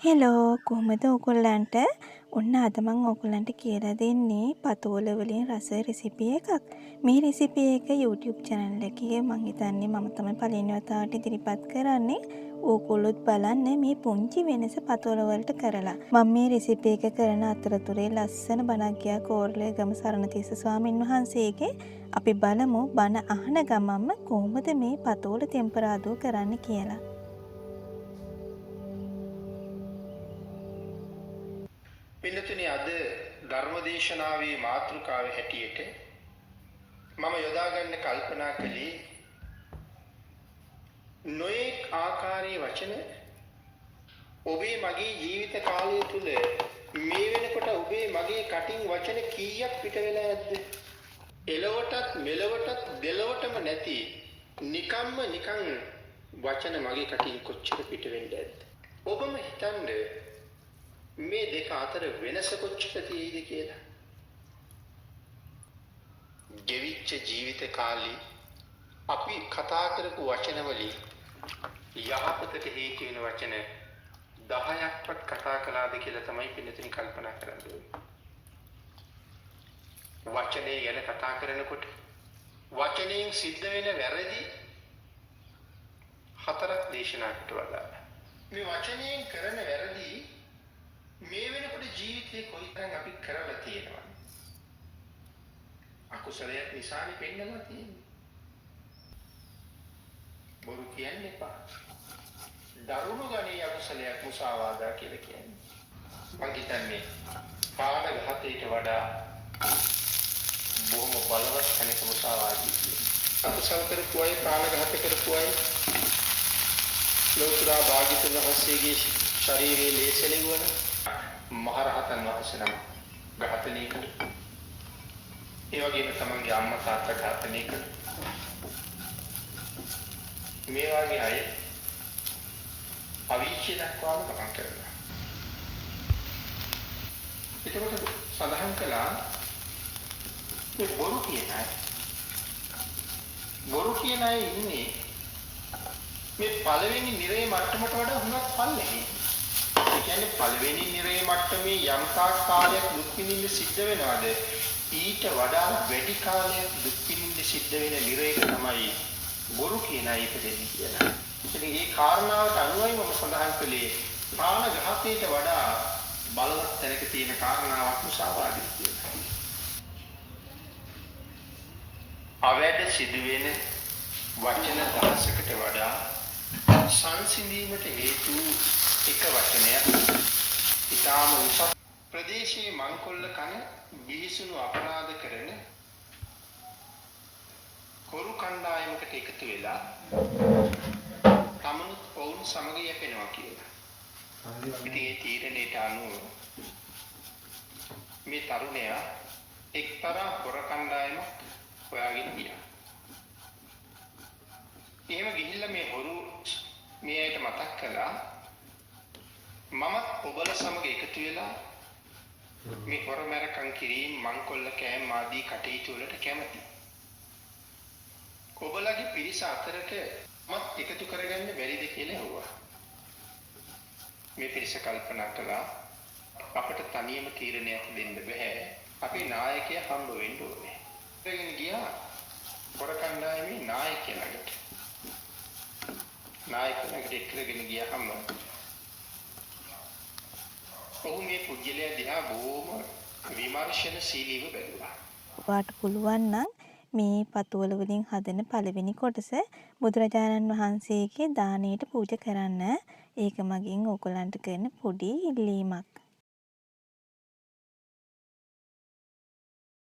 Hello කොහොමද ඕගොල්ලන්ට ඔන්න අද මම ඕගොල්ලන්ට කියලා දෙන්නේ පතෝල වලින් රස රෙසිපි එකක්. මේ රෙසිපි එක YouTube channel එකේ මම හිතන්නේ මම තමයි පළවෙනි වතාවට ඉදිරිපත් කරන්නේ. ඕගොල්ලොත් බලන්න මේ පුංචි වෙනස පතෝල වලට කරලා. මම මේ රෙසිපි එක කරන අතරතුරේ ලස්සන බණක් ගියා කෝරළේගම සරණතිස්ස ස්වාමින් වහන්සේගේ. අපි බලමු බණ අහන ගමන්ම කොහොමද මේ පතෝල තෙම්පරාදුව කරන්න කියලා. පින්නතුනි අද ධර්මදේශනාවේ මාතෘකාව හැටියට මම යොදා ගන්න කල්පනා කළේ නොඑක් ආකාරයේ වචන ඔබේ මගේ ජීවිත කාලය තුල මේ වෙනකොට ඔබේ මගේ කටින් වචන කීයක් පිට වෙලා ඇද්ද? එලවටත් මෙලවටත් දෙලවටම නැති නිකන් වචන මගේ කටින් කොච්චර පිට වෙන්නේ ඇද්ද? ඔබම හිතන්නේ මේ දෙක අතර වෙනස කොච්චර තියෙයිද කියලා. ගෙවිච්ච ජීවිත කාලේ අපි කතා කරපු වචන වලින් යහපතට හේතු වෙන වචන 10ක්වත් කතා කළාද කියලා තමයි පින්නතුනි කල්පනා කරන්න ඕනේ. වචනේ ගැන කතා කරනකොට වචනයෙන් සිද්ධ වෙන වැරදි 4ක් දේශනාකට වදාළා. මේ වචනයෙන් කරන වැරදි මේ වෙනකොට ජීවිතේ කොයිතරම් අපි කරලා තියෙනවද? අකුසලයක් නිසානේ පෙන්නලා තියෙන්නේ. බොරු කියන්න එපා. දරුණු ගණේ අකුසලයක් මුසාවාදා කියලා කියන්නේ. මං හිතන්නේ ප්‍රාණඝාතයට වඩා බොහොම බලවත් කෙනෙක් මුසාවාදී කියන්නේ. අකුසල කරපු අය ප්‍රාණඝාත කරපු අය ලෝතුරා භාග්‍යතුන් වහන්සේගේ ශරීරයේ ලේසලින් වන මහරහතන් වහන්සේ නම ඝාතනය කළා. ඒ වගේම තමන්ගේ අම්මා තාත්තා ඝාතනය කළා. මේ වගේ අය අවීචිය දක්වාම ගමන් කරනවා. එතකොට සඳහන් කළා මේ බොරු කියන අය ඉන්නේ මේ පළවෙනි නිරේ මට්ටමට වඩා හුඟක් පල්ලෙහි. ඒ කියන්නේ පළවෙනි නිරේ මට්ටමේ යම් තාක් කාලයක් දුක් විඳින්න සිද්ධ වෙනවද ඊට වඩා වැඩි කාලයක් දුක් විඳින්න සිද්ධ වෙන නිරේක තමයි බොරු කියන අය ඉපදෙන්නේ කියලා. ඉතින් මේ කාරණාවට අනුවයි මම සඳහන් කළේ ප්‍රාණඝාතයට වඩා බලවත් තැනක තියෙන කාරණාවක් මුසාවාදය කියලා. අවැඩ සිදුවෙන වචන 10කට වඩා සංසිඳීමට හේතු එක වචනයක් ඊටාම උසස් ප්‍රදේශයේ මංකොල්ල කන බිහිසුණු අපරාධ කරන කොරු කණ්ඩායමකට එකතු වෙලා තමනුත් ඔවුන් සමග යැපෙනවා කියලා. ඉතින් ඒ තීරණයට අනුව මේ තරුණයා එක්තරා කොර කණ්ඩායමක් හොයාගෙන ගියා. එහෙම ගිහිල්ලා මේ හොරු මේ ඇයිට මතක් කළා මමත් ඔබල සමග එකතු වෙලා මේ හොරමරකම් කිරීම මංකොල්ල කෑම ආදී කටයුතු වලට කැමතියි. ඔබලගේ පිරිස අතරට මත් එකතු කරගන්න බැරිද කියලා ඇහුවා. මේ පිරිස කල්පනා කළා අපිට තනියම තීරණයක් දෙන්න බෑ. අපි නායකයා හම්බ වෙන්න ඕනේ. ඒකෙන් ගියා හොර කණ්ඩායමේ නායකයා ළඟට. නායකයාට එක්කගෙන ගියාම ඔහු මේ පුජ්‍යලයා දිහා බොහොම විමර්ශනශීලීව බැලුවා. ඔයාට පුළුවන් නම් මේ පතෝල වලින් හදන පළවෙනි කොටස බුදුරජාණන් වහන්සේගේ දානයට පූජා කරන්න. ඒක මගින් ඕගොල්ලන්ට කරන පොඩි ඉල්ලීමක්.